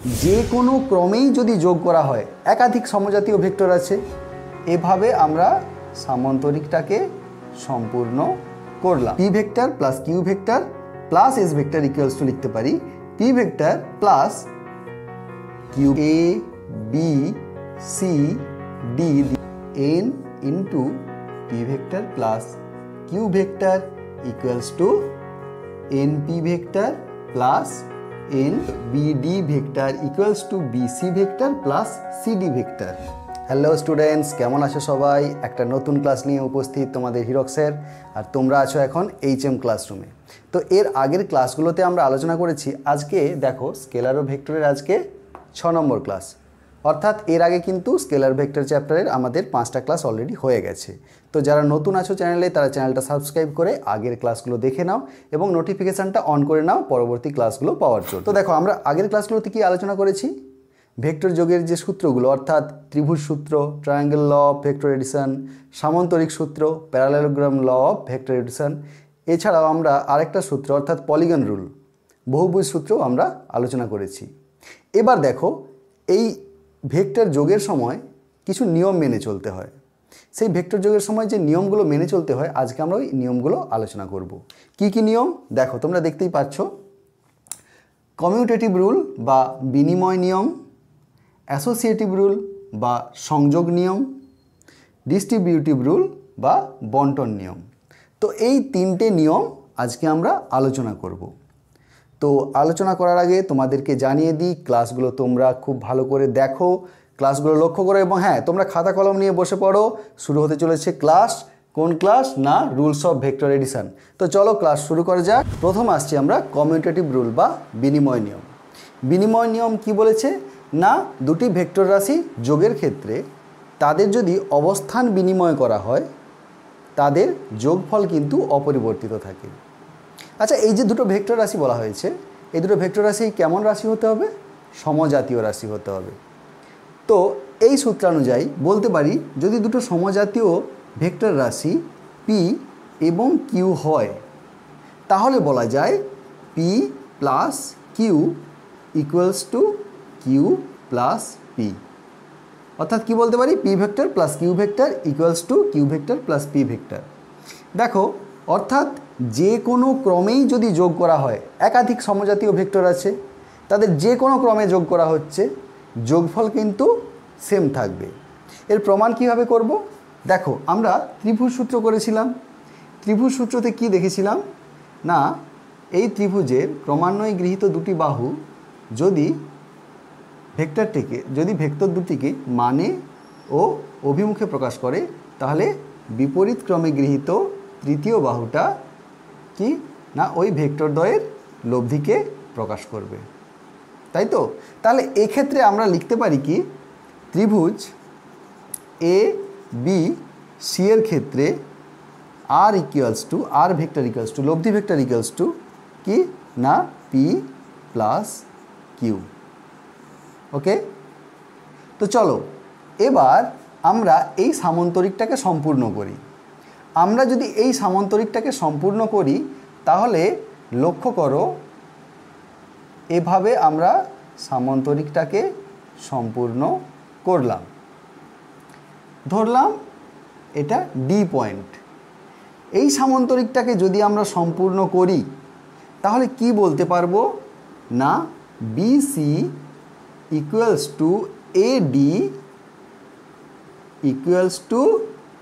যে কোনো ক্রমেই যদি যোগ করা হয় একাধিক সমজাতীয় ভেক্টর আছে, এভাবে আমরা সামান্তরিকটাকে সম্পূর্ণ করলাম। P vector plus Q vector plus S vector equals to লিখতে পারি P vector plus Q A B C D N into P vector plus Q vector equals to N P vector plus N BD vector equals to BC vector plus CD vector. Hello students, কেমন আছো সবাই? একটা নতুন class নিয়ে উপস্থিত তোমাদের Hirak sir, আর তোমরা আছো এখন HM ক্লাসরুমে। তো এর আগের ক্লাসগুলোতে আমরা আলোচনা করেছি। আজকে দেখো স্কেলার ও ভেক্টরের আজকে 6 নম্বর ক্লাস, অর্থাৎ এর আগে কিন্তু স্কেলার ভেক্টর চ্যাপ্টারের আমাদের 5টা ক্লাস অলরেডি হয়ে গেছে। তো যারা নতুন আছো চ্যানেলে, তারা চ্যানেলটা সাবস্ক্রাইব করে আগের ক্লাসগুলো দেখে নাও এবং নোটিফিকেশানটা অন করে নাও পরবর্তী ক্লাসগুলো পাওয়ার জন্য। তো দেখো আমরা আগের ক্লাসগুলোতে কি আলোচনা করেছি, ভেক্টর যোগের যে সূত্রগুলো অর্থাৎ ত্রিভুজ সূত্র, triangle law of vector addition, সামান্তরিক সূত্র, parallelogram law of vector addition, এছাড়াও আমরা আরেকটা সূত্র অর্থাৎ পলিগন রুল, বহুভুজ সূত্রও আমরা আলোচনা করেছি। এবার দেখো এই ভেক্টর যোগের সময় কিছু নিয়ম মেনে চলতে হয়। সেই ভেক্টর যোগের সময় যে নিয়মগুলো মেনে চলতে হয়, আজকে আমরা ওই নিয়মগুলো আলোচনা করব। কি কি নিয়ম দেখো, তোমরা দেখতেই পাচ্ছ। কমিউটেটিভ রুল বা বিনিময় নিয়ম, অ্যাসোসিয়েটিভ রুল বা সংযোগ নিয়ম, ডিস্ট্রিবিউটিভ রুল বা বন্টন নিয়ম। তো এই 3টে নিয়ম আজকে আমরা আলোচনা করব। তো আলোচনা করার আগে তোমাদেরকে জানিয়ে দিই, ক্লাসগুলো তোমরা খুব ভালো করে দেখো, ক্লাসগুলো লক্ষ্য করো এবং হ্যাঁ, তোমরা খাতা কলম নিয়ে বসে পড়ো। শুরু হতে চলেছে ক্লাস। কোন ক্লাস? না, রুলস অফ ভেক্টর এডিশন। তো চলো ক্লাস শুরু করা যাক। প্রথম আসছি আমরা কমিউটেটিভ রুল বা বিনিময় নিয়ম। বিনিময় নিয়ম কি বলেছে? না, দুটি ভেক্টর রাশি যোগের ক্ষেত্রে তাদের যদি অবস্থান বিনিময় করা হয়, তাদের যোগফল কিন্তু অপরিবর্তিত থাকে। আচ্ছা, এই যে দুটো ভেক্টর রাশি বলা হয়েছে, এই দুটো ভেক্টর রাশি কেমন রাশি হতে হবে? সমজাতীয় রাশি হতে হবে। তো এই সূত্রানুযায়ী বলতে পারি, যদি দুটো সমজাতীয় ভেক্টর রাশি পি এবং কিউ হয়, তাহলে বলা যায় P plus Q equals to Q plus P. অর্থাৎ কি বলতে পারি? P vector plus Q vector equals to Q vector plus P vector. দেখো, অর্থাৎ যে কোনো ক্রমেই যদি যোগ করা হয়, একাধিক সমজাতীয় ভেক্টর আছে, তাদের যে কোনো ক্রমে যোগ করা হচ্ছে, যোগফল কিন্তু সেম থাকবে। এর প্রমাণ কিভাবে করব? দেখো, আমরা ত্রিভুজ সূত্র করেছিলাম। ত্রিভুজ সূত্রতে কি দেখেছিলাম? না, এই ত্রিভুজের ক্রমান্বয়ে গৃহীত দুটি বাহু যদি ভেক্টর দুটিকে মানে ও অভিমুখে প্রকাশ করে, তাহলে বিপরীত ক্রমে গৃহীত তৃতীয় বাহুটা কি না ওই ভেক্টরদ্বয়ের লব্ধিকে প্রকাশ করবে, তাই তো? তাহলে এক্ষেত্রে আমরা লিখতে পারি কি, ত্রিভুজ এ বি সি এর ক্ষেত্রে আর ভেক্টর ইকুয়ালস টু লব্ধি ভেক্টর ইকুয়ালস টু কি না পি প্লাস কিউ। ওকে, তো চলো এবার আমরা এই সামান্তরিকটাকে সম্পূর্ণ করি। আমরা যদি এই সামান্তরিকটাকে সম্পূর্ণ করি, তাহলে লক্ষ্য করো, এভাবে আমরা সামান্তরিকটাকে সম্পূর্ণ করলাম। ধরলাম এটা ডি পয়েন্ট। এই সামান্তরিকটাকে যদি আমরা সম্পূর্ণ করি, তাহলে কি বলতে পারবো? না, BC equals to AD equals to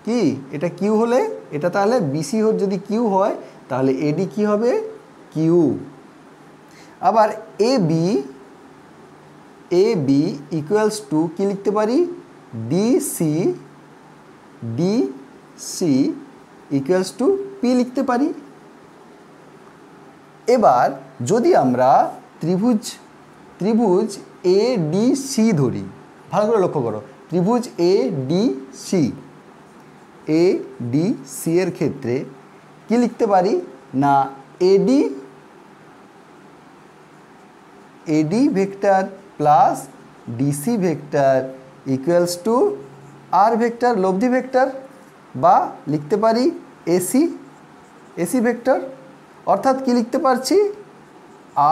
কি, এটা কিউ হলে এটা, তাহলে বিসি যদি কিউ হয়, তাহলে এডি কি হবে? কিউ। আবার এ বি ইকুয়ালস টু কি লিখতে পারি? ডিসি ইকুয়ালস টু পি লিখতে পারি। এবার যদি আমরা ত্রিভুজ এ ডি সি ধরি, ভালো করে লক্ষ্য করো, ত্রিভুজ এ ডি সি এর ক্ষেত্রে কি লিখতে পারি? না, AD vector plus DC vector equals to R vector লব্ধি ভেক্টর, বা লিখতে পারি এসি ভেক্টর। অর্থাৎ কি লিখতে পারছি?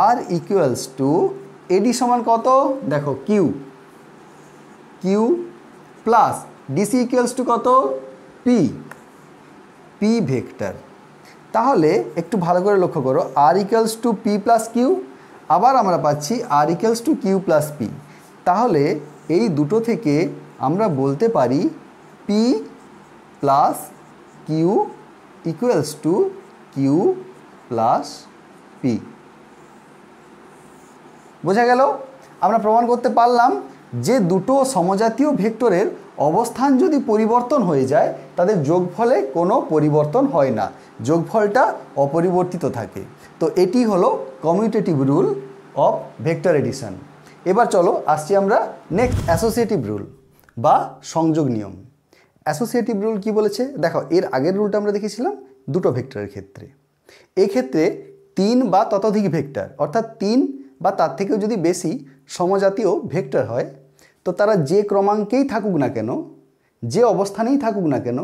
আর ইকুয়ালস টু এডি সমান কত দেখো Q, Q plus DC equals to কত পি, পি ভেক্টর। তাহলে একটু ভালো করে লক্ষ্য করো, R equals to P plus Q, আবার আমরা পাচ্ছি R equals to Q plus P. তাহলে এই দুটো থেকে আমরা বলতে পারি P plus Q equals to Q plus P. বোঝা গেল? আমরা প্রমাণ করতে পারলাম যে দুটো সমজাতীয় ভেক্টরের অবস্থান যদি পরিবর্তন হয়ে যায় তাদের যোগফলে কোনো পরিবর্তন হয় না, যোগফলটা অপরিবর্তিত থাকে। তো এটি হলো commutative rule of vector addition. এবার চলো আসছি আমরা নেক্সট অ্যাসোসিয়েটিভ রুল বা সংযোগ নিয়ম। অ্যাসোসিয়েটিভ রুল কি বলেছে দেখো, এর আগের রুলটা আমরা দেখেছিলাম দুটো ভেক্টরের ক্ষেত্রে। এক্ষেত্রে 3 বা ততোধিক ভেক্টর অর্থাৎ 3 বা তার থেকেও যদি বেশি সমজাতীয় ভেক্টর হয় তো তারা যে ক্রমাঙ্কেই থাকুক না কেন, যে অবস্থানেই থাকুক না কেন,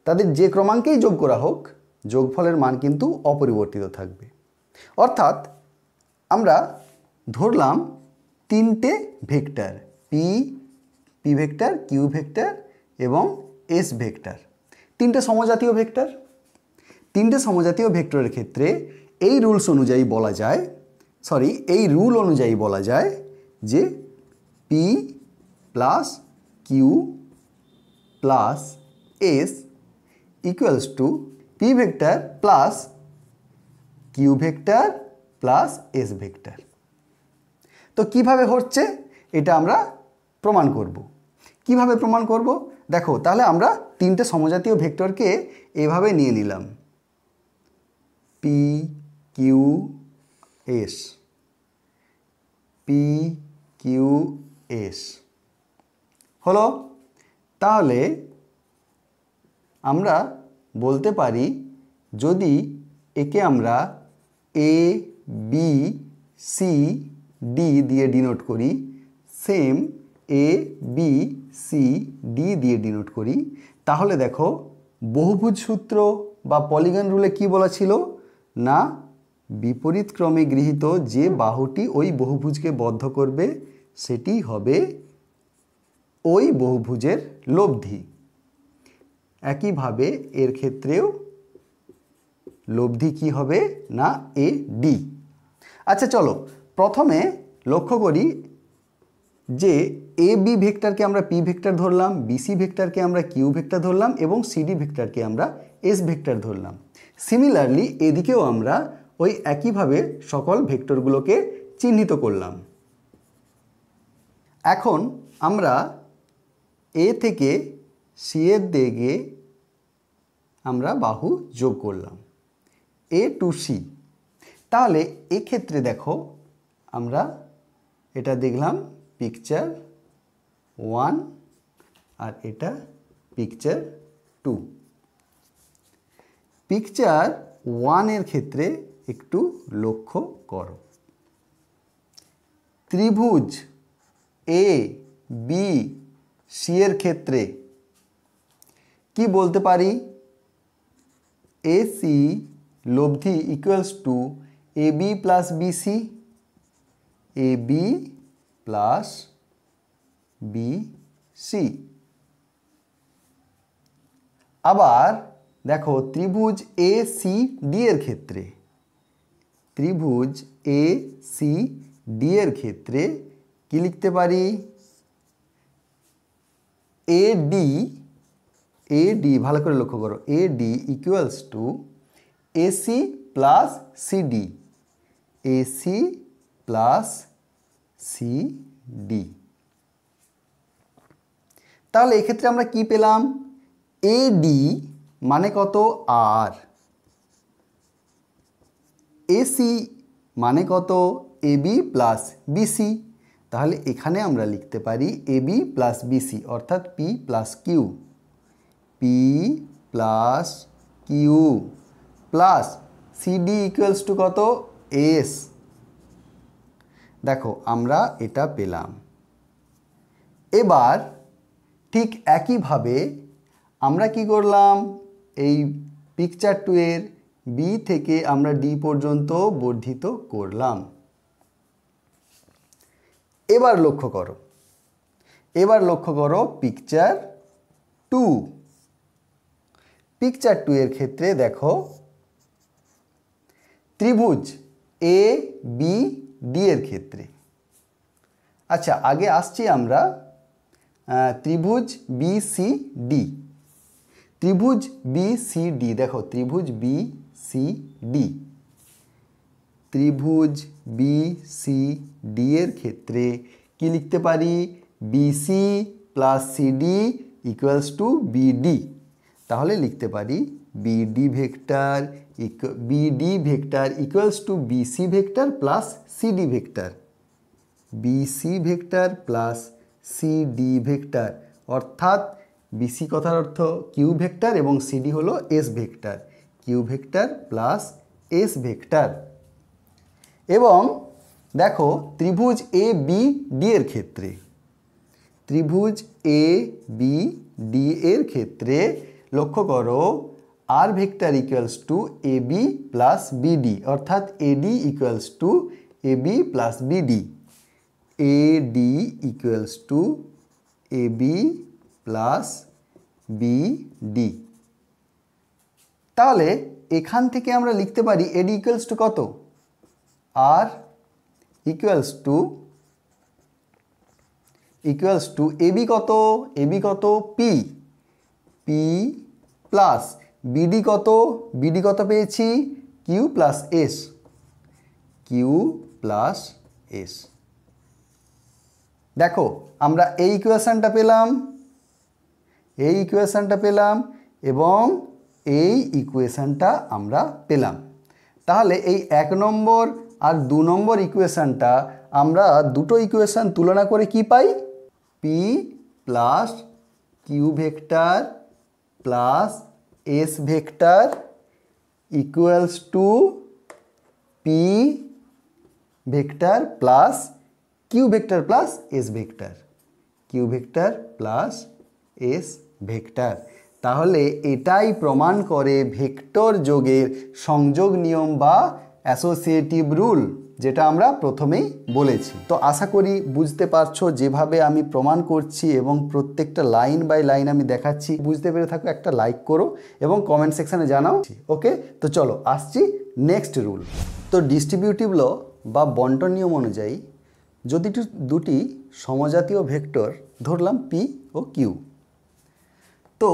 তাদের যে ক্রমাঙ্কেই যোগ করা হোক যোগফলের মান কিন্তু অপরিবর্তিত থাকবে। অর্থাৎ আমরা ধরলাম 3টে vector P, P vector, Q vector এবং এস ভেক্টর, 3টে সমজাতীয় ভেক্টর। 3টে সমজাতীয় ভেক্টরের ক্ষেত্রে এই রুলস অনুযায়ী বলা যায়, এই রুল অনুযায়ী বলা যায় যে P plus Q plus S equals to P vector plus Q vector plus S vector. তো কিভাবে হচ্ছে এটা আমরা প্রমাণ করব। কিভাবে প্রমাণ করব দেখো, তাহলে আমরা 3টে সমজাতীয় ভেক্টরকে এভাবে নিয়ে নিলাম P Q S, P Q S হলো। তাহলে আমরা বলতে পারি যদি একে আমরা এ বি সি ডি দিয়ে ডিনোট করি, same A B C D দিয়ে ডিনোট করি, তাহলে দেখো বহুভুজ সূত্র বা পলিগন রুলে কি বলা ছিল না, বিপরীত ক্রমে গৃহীত যে বাহুটি ওই বহুভুজকে বদ্ধ করবে সেটি হবে ওই বহুভুজের লব্ধি। একইভাবে এর ক্ষেত্রেও লব্ধি কি হবে না এ ডি। আচ্ছা চলো প্রথমে লক্ষ্য করি যে এ বি ভেক্টরকে আমরা পি ভেক্টর ধরলাম, বিসি ভেক্টরকে আমরা কিউ ভেক্টর ধরলাম এবং সিডি ভেক্টরকে আমরা এস ভেক্টর ধরলাম। সিমিলারলি এদিকেও আমরা ওই একইভাবে সকল ভেক্টরগুলোকে চিহ্নিত করলাম। এখন আমরা এ থেকে সি এর দিকে আমরা বাহু যোগ করলাম এ টু সি। তাহলে এক্ষেত্রে দেখো আমরা এটা দেখলাম পিকচার 1 আর এটা পিকচার 2। পিকচার 1 এর ক্ষেত্রে একটু লক্ষ্য করো, ত্রিভুজ এ বি সি এর ক্ষেত্রে কি বলতে পারি, এসি লব্ধি equals to A B plus BC, A B plus BC. আবার দেখো ত্রিভুজ এ সি ডি এর ক্ষেত্রে, ত্রিভুজ এ সি ডি এর ক্ষেত্রে কি লিখতে পারি, এ ডি ভালো করে লক্ষ্য করো, A D equals to AC plus CD, AC plus CD. তাহলে এক্ষেত্রে আমরা কি পেলাম, এডি মানে কত আর, এসি মানে কত এবি প্লাস বিসি। তাহলে এখানে আমরা লিখতে পারি এবি প্লাস বিসি অর্থাৎ P plus Q, P plus Q plus CD equals to কত এস। দেখো আমরা এটা পেলাম। এবার ঠিক একইভাবে আমরা কি করলাম, এই পিকচার 2 এর বি থেকে আমরা ডি পর্যন্ত বর্ধিত করলাম। এবার লক্ষ্য করো পিকচার 2। পিকচার 2 এর ক্ষেত্রে দেখো ত্রিভুজ এ বি ডি এর ক্ষেত্রে। আচ্ছা, আগে আসছি আমরা ত্রিভুজ বি সি ডি। ত্রিভুজ বি সি ডি, দেখো ত্রিভুজ বি সি ডি, ত্রিভুজ বি সি ডি এর ক্ষেত্রে কি লিখতে পারি? BC plus CD equals to BD. তাহলে লিখতে পারি BD vector equals to BC vector plus CD vector, BC vector plus CD vector, অর্থাৎ বিসি কথার অর্থ কিউ ভেক্টর এবং সিডি হলো S vector, Q vector plus S vector. এবং দেখো ত্রিভুজ এ বি ডি এর ক্ষেত্রে, ত্রিভুজ এ বি ডি এর ক্ষেত্রে লক্ষ্য করো R vector equals to A B plus BD, অর্থাৎ AD equals to A B plus BD, AD equals to A B plus BD. তাহলে এখান থেকে আমরা লিখতে পারি এডি ইকুয়ালস টু কত? আর ইকুয়ালস টু এবি কত? এবি কত? পি, পি প্লাস বিডি কত? বিডি কত পেয়েছি? Q plus S, Q plus S. দেখো আমরা এই ইকুয়েশনটা পেলাম, এবং এই ইকুয়েশনটা আমরা পেলাম। তাহলে এই 1 নম্বর আর 2 নম্বর ইকুয়েশনটা আমরা দুটো ইকুয়েশন তুলনা করে কি পাই? P plus Q vector plus S vector equals to P vector plus Q vector plus S vector, Q vector plus S vector. তাহলে এটাই প্রমাণ করে ভেক্টর যোগের সংযোগ নিয়ম বা অ্যাসোসিয়েটিভ রুল, যেটা আমরা প্রথমেই বলেছি। তো আশা করি বুঝতে পারছো যেভাবে আমি প্রমাণ করছি এবং প্রত্যেকটা লাইন বাই লাইন আমি দেখাচ্ছি। বুঝতে পেরে থাকো একটা লাইক করো এবং কমেন্ট সেকশানে জানাও। ওকে, তো চলো আসছি নেক্সট রুল। তো ডিস্ট্রিবিউটিভ ল বা বন্টন নিয়ম অনুযায়ী যদি দুটি সমজাতীয় ভেক্টর ধরলাম পি ও কিউ, তো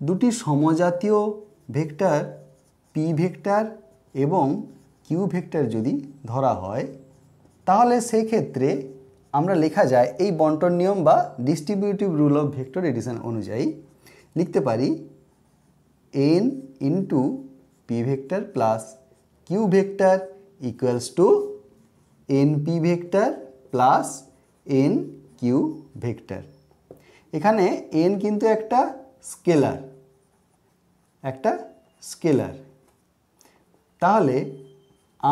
দুটি সমজাতীয় ভেক্টর পি ভেক্টর এবং কিউ ভেক্টর যদি ধরা হয়, তাহলে সেই ক্ষেত্রে আমরা লেখা যায় এই বন্টন নিয়ম বা distributive rule of vector addition অনুযায়ী লিখতে পারি N into P vector plus Q vector equals to N P vector plus N Q vector. এখানে এন কিন্তু একটা স্কেলার, তাহলে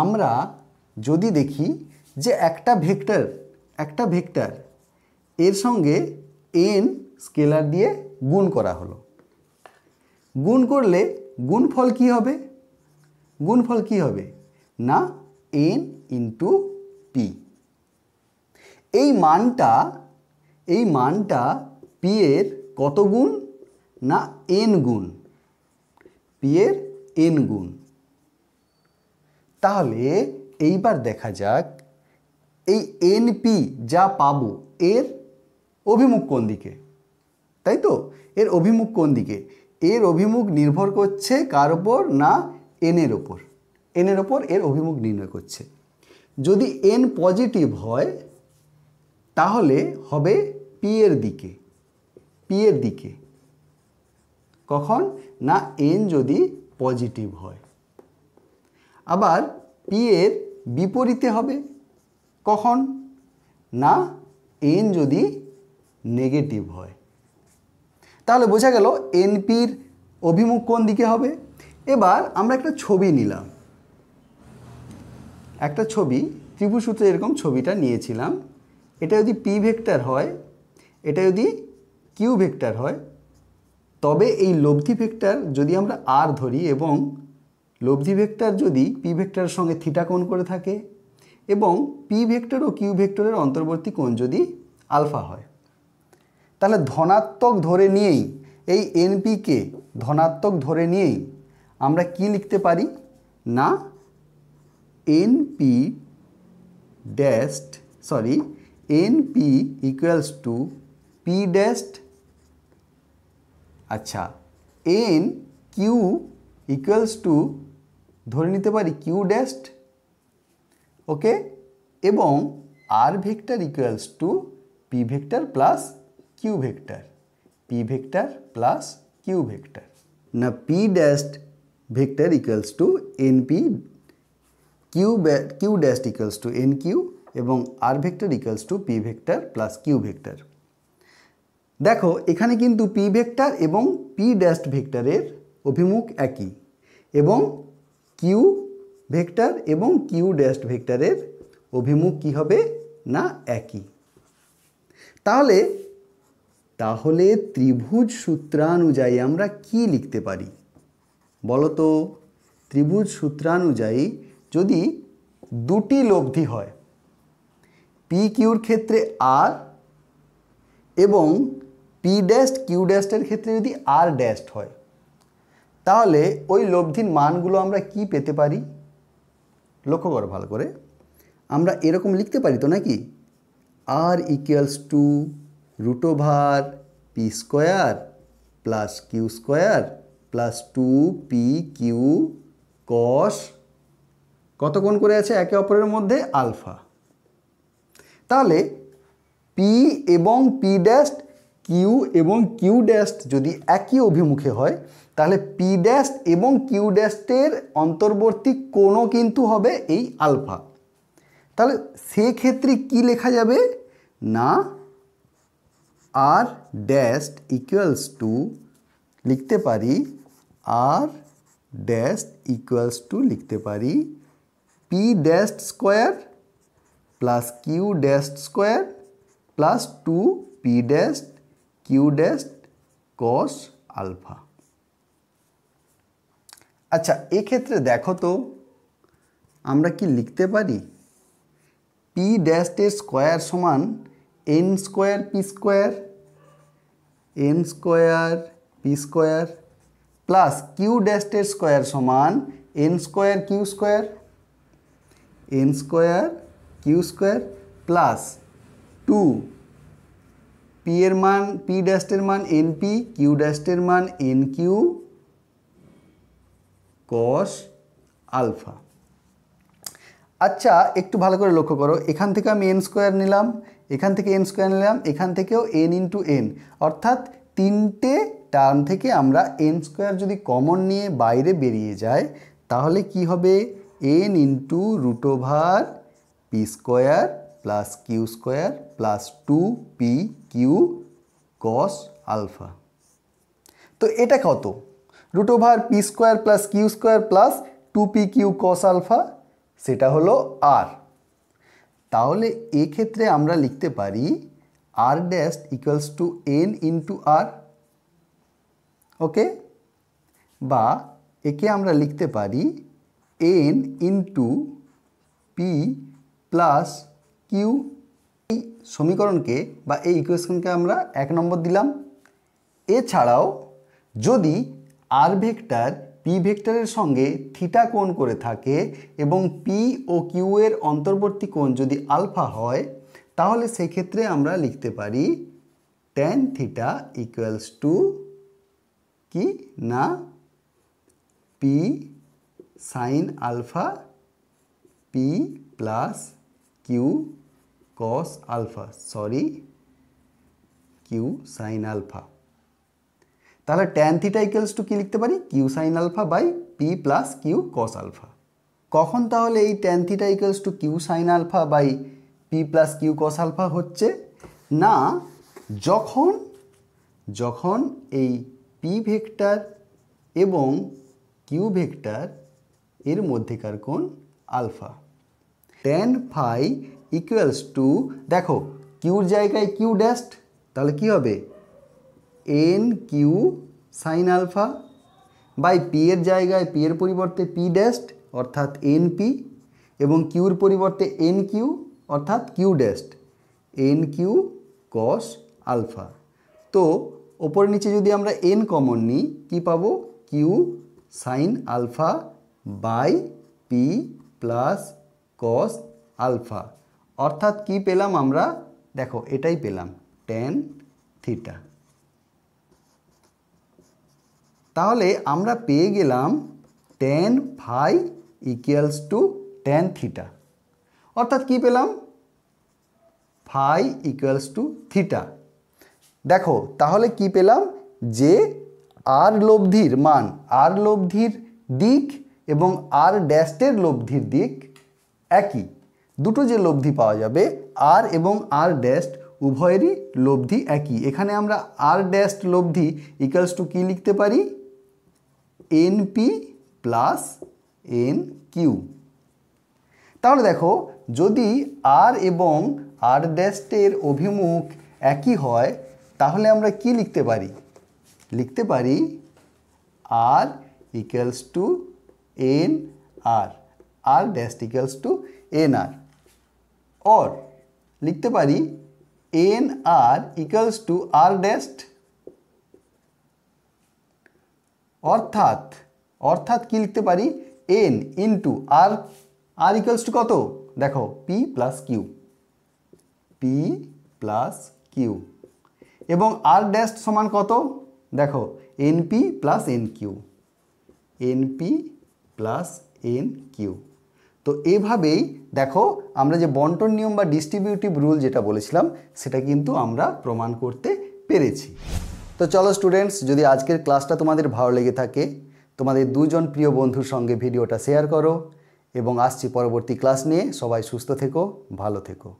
আমরা যদি দেখি যে একটা ভেক্টর এর সঙ্গে এন স্কেলার দিয়ে গুণ করা হলো, গুণ করলে গুণফল কি হবে না এন ইন্টু পি। এই মানটা পি এর কত গুণ না এন গুণ, পি এর এন গুণ। তাহলে এইবার দেখা যাক এই এন পি যা পাবো এর অভিমুখ কোন দিকে, তাই তো? এর অভিমুখ কোন দিকে? এর অভিমুখ নির্ভর করছে কার ওপর না এনের ওপর এর অভিমুখ নির্ণয় করছে। যদি এন পজিটিভ হয় তাহলে হবে পি এর দিকে। কখন না এন যদি পজিটিভ হয়। আবার পি এর বিপরীতে হবে কখন না এন যদি নেগেটিভ হয়। তাহলে বোঝা গেল এনপির অভিমুখ কোন দিকে হবে। এবার আমরা একটা ছবি নিলাম, ত্রিভুজ সূত্রে এরকম ছবিটা নিয়েছিলাম। এটা যদি পি ভেক্টর হয়, এটা যদি কিউ ভেক্টর হয়, তবে এই লব্ধি ভেক্টর যদি আমরা আর ধরি এবং লব্ধি ভেক্টর যদি পি ভেক্টরের সঙ্গে থিটা কোণ করে থাকে এবং পি ভেক্টর ও কিউ ভেক্টরের অন্তর্বর্তী কোণ যদি আলফা হয়। তাহলে ধনাত্মক ধরে নিয়েই, এই এনপিকে ধনাত্মক ধরে নিয়েই আমরা কি লিখতে পারি না এনপি ইকুয়ালস টু পি ড্যাস্ট, আচ্ছা এন কিউ ইকুয়ালস টু ধরে নিতে পারি কিউ ড্যাস্ট, ওকে, এবং R vector equals to P vector plus Q vector, P vector plus Q vector. না P dash vector equals to N P, Q dash equals to N Q এবং R vector equals to P vector plus Q vector. দেখো এখানে কিন্তু P vector এবং P dash ভেক্টরের অভিমুখ একই এবং কিউ ভেক্টর এবং কিউ ড্যাস্ট ভেক্টরের অভিমুখ কি হবে না একই। তাহলে তাহলে ত্রিভুজ সূত্রানুযায়ী আমরা কি লিখতে পারি বলো তো? ত্রিভুজ সূত্রানুযায়ী যদি দুটি লব্ধি হয়, পি কিউর ক্ষেত্রে আর এবং পি ড্যাস্ট কিউ ড্যাস্টের ক্ষেত্রে যদি আর ড্যাস্ট হয়, তাহলে ওই লব্ধির মানগুলো আমরা কি পেতে পারি? লক্ষ্য করো ভালো করে, আমরা এরকম লিখতে পারি তো নাকি, R equals to root over P square plus Q square plus 2 PQ cos কত কোণ করে আছে একে অপরের মধ্যে আলফা। তাহলে পি এবং পি ড্যাস্ট, কিউ এবং কিউ ড্যাস্ট যদি একই অভিমুখে হয়, তাহলে পি ড্যাস্ট এবং কিউ ড্যাস্টের অন্তর্বর্তী কোণও কিন্তু হবে এই আলফা। তাহলে সেক্ষেত্রে কি লেখা যাবে না আর ড্যাস্ট ইকুয়ালস টু লিখতে পারি, আর ড্যাস্ট ইকুয়ালস টু লিখতে পারি P dash square plus Q dash square plus 2 P dash Q dash cos alpha. আচ্ছা এক্ষেত্রে দেখো তো আমরা কি লিখতে পারি, পি ড্যাস্টের স্কোয়ার সমান N square P square, N square P square plus Q ড্যাস্টের স্কোয়ার সমান N square Q square, N square Q square plus 2 P এর মান, পি ড্যাস্টের মান এন পি, কিউ ড্যাস্টের মান এন কিউ কস আলফা। আচ্ছা একটু ভালো করে লক্ষ্য করো, এখান থেকে আমি এন স্কোয়ার নিলাম, এখান থেকে এন স্কোয়ার নিলাম, এখান থেকেও এন ইন্টু এন, অর্থাৎ তিনটে টার্ম থেকে আমরা এন স্কোয়ার যদি কমন নিয়ে বাইরে বেরিয়ে যায়, তাহলে কি হবে N into root over P square plus Q square plus 2 P Q cos alpha. তো এটা কত? Root over P square plus Q square plus 2 P Q cos alpha, সেটা হলো আর। তাহলে এক্ষেত্রে আমরা লিখতে পারি R dash equals to N into R, okay, বা একে আমরা লিখতে পারি N into P plus Q. এই সমীকরণকে বা এই ইকুয়েশনকে আমরা 1 নম্বর দিলাম। এছাড়াও যদি আর ভেক্টর পি ভেক্টরের সঙ্গে থিটা কোণ করে থাকে এবং পি ও কিউ এর অন্তর্বর্তী কোণ যদি আলফা হয়, তাহলে সেক্ষেত্রে আমরা লিখতে পারি ট্যান থিটা ইকুয়ালস টু কি না P sine alpha P plus Q cos alpha, Q sine alpha. তাহলে ট্যান থিটা ইকুয়ালস টু কী লিখতে পারি, Q sine alpha by P plus Q cos alpha. কখন তাহলে এই tan theta equals to Q sine alpha by P plus Q cos alpha হচ্ছে না, যখন এই পি ভেক্টর এবং কিউ ভেক্টর এর মধ্যেকার কোণ alpha. Tan phi equals to, দেখো কিউর জায়গায় কিউ ড্যাস্ট, তাহলে কি হবে N Q sine alpha by P এর জায়গায় পি এর পরিবর্তে পি ড্যাস্ট অর্থাৎ এন পি, এবং কিউর পরিবর্তে এন কিউ অর্থাৎ Q dash N Q cos alpha. তো ওপর নিচে যদি আমরা এন কমন নিই কী পাবো, Q sine alpha by P plus cos alpha. অর্থাৎ কি পেলাম আমরা, দেখো এটাই পেলাম ট্যান থিটা। তাহলে আমরা পেয়ে গেলাম tan phi equals to tan theta. অর্থাৎ কি পেলাম, ফাই ইকুয়ালস টু থিটা। দেখো তাহলে কি পেলাম, যে আর লব্ধির মান, আর লব্ধির দিক এবং আর ড্যাস্টের লব্ধির দিক একই। দুটো যে লব্ধি পাওয়া যাবে আর এবং আর ড্যাস্ট উভয়েরই লব্ধি একই। এখানে আমরা আর ড্যাস্ট লব্ধি ইকুয়ালস টু কী লিখতে পারি, N P plus N Q. তাহলে দেখো যদি আর এবং আর ড্যাস্টের অভিমুখ একই হয় তাহলে আমরা কি লিখতে পারি, লিখতে পারি R equals to N R, R dash equals to N R, और লিখতে পারি N R equals to R dash. অর্থাৎ কি লিখতে পারি, N into R, R equals to কত, দেখো P plus Q, P plus Q, এবং আর ড্যাস্ট সমান কত, দেখো N P plus N Q, N P plus N Q. তো এভাবেই দেখো আমরা যে বন্টন নিয়ম বা ডিস্ট্রিবিউটিভ রুল যেটা বলেছিলাম সেটা কিন্তু আমরা প্রমাণ করতে পেরেছি। তো চলো স্টুডেন্টস, যদি আজকের ক্লাসটা তোমাদের ভালো লেগে থাকে তোমাদের দুজন প্রিয় বন্ধুর সঙ্গে ভিডিওটা শেয়ার করো এবং আসছি পরবর্তী ক্লাস নিয়ে। সবাই সুস্থ থেকো, ভালো থেকো।